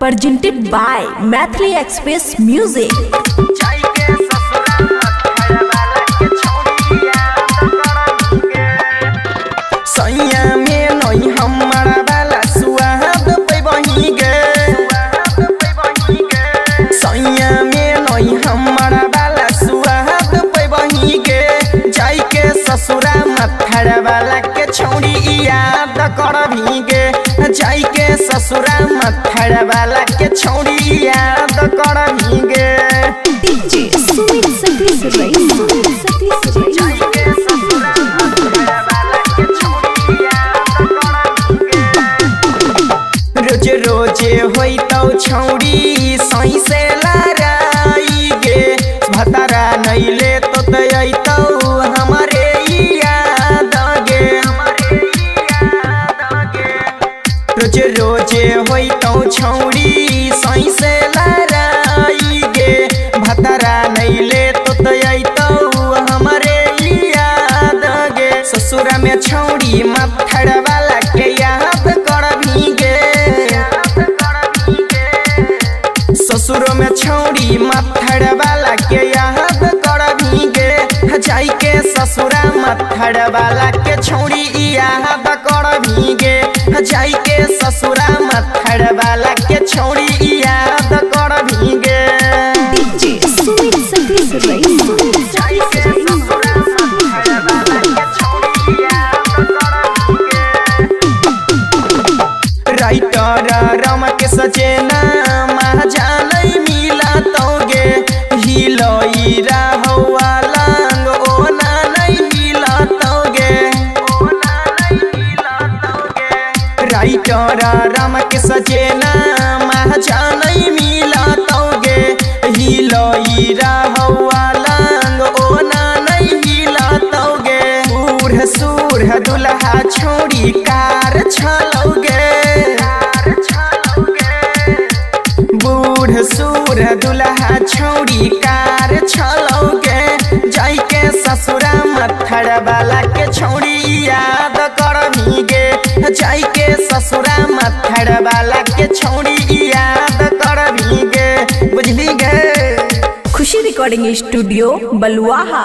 presented by Mathli Express Music. ससुरा मथड़ वाला के छौड़ी याद कर भीगे जाई के ससुरा मथड़ वाला के छौड़ी याद कर भीगे DJ सुमित सतीश रई जाई के ससुरा मथड़ वाला के छौड़ी याद कर भीगे रोज रोज होई तो छौड़ी सही से लड़ाई गे भतरा नइले तो तई तो हमारे रोज रोज होई तो छौड़ी सही से लड़ाई गे भतरा नइले तो तई तो हमारे याद गे ससुरा में छौड़ी मथड़ वाला के याद कर भीगे ससुर में छौड़ी मथड़ वाला के याद कर भीगे जाई के ससुरा मथड़ वाला के छौड़ी याद कर भीगे जाई के ससुरा मथड़ वाला के छौड़ी याद कर भीगे DJ सुमित सतीश रई जाई के ससुरा मथड़ वाला के छौड़ी याद कर भीगे राइटर राम के सजेना महाजालई मिला तोगे हिलोई राहवा लांग ओना नहीं मिला तोगे राइटर राम के सजेना महाजालई मिला तोगे हिलोई राहवा लांग ओना नहीं मिला तोगे बूढ़ सूढ़ दुल्हा छोड़ी कार छलोगे बूढ़ सूढ़ दुल्हा छौड़ी कार छलोगे जाई के ससुरा मथड़ वाला के छौड़ी याद कर भीगे जाई के ससुरा मथड़ वाला के छौड़ी याद कर भीगे बुझली गे। खुशी रिकॉर्डिंग स्टूडियो बलुआहा।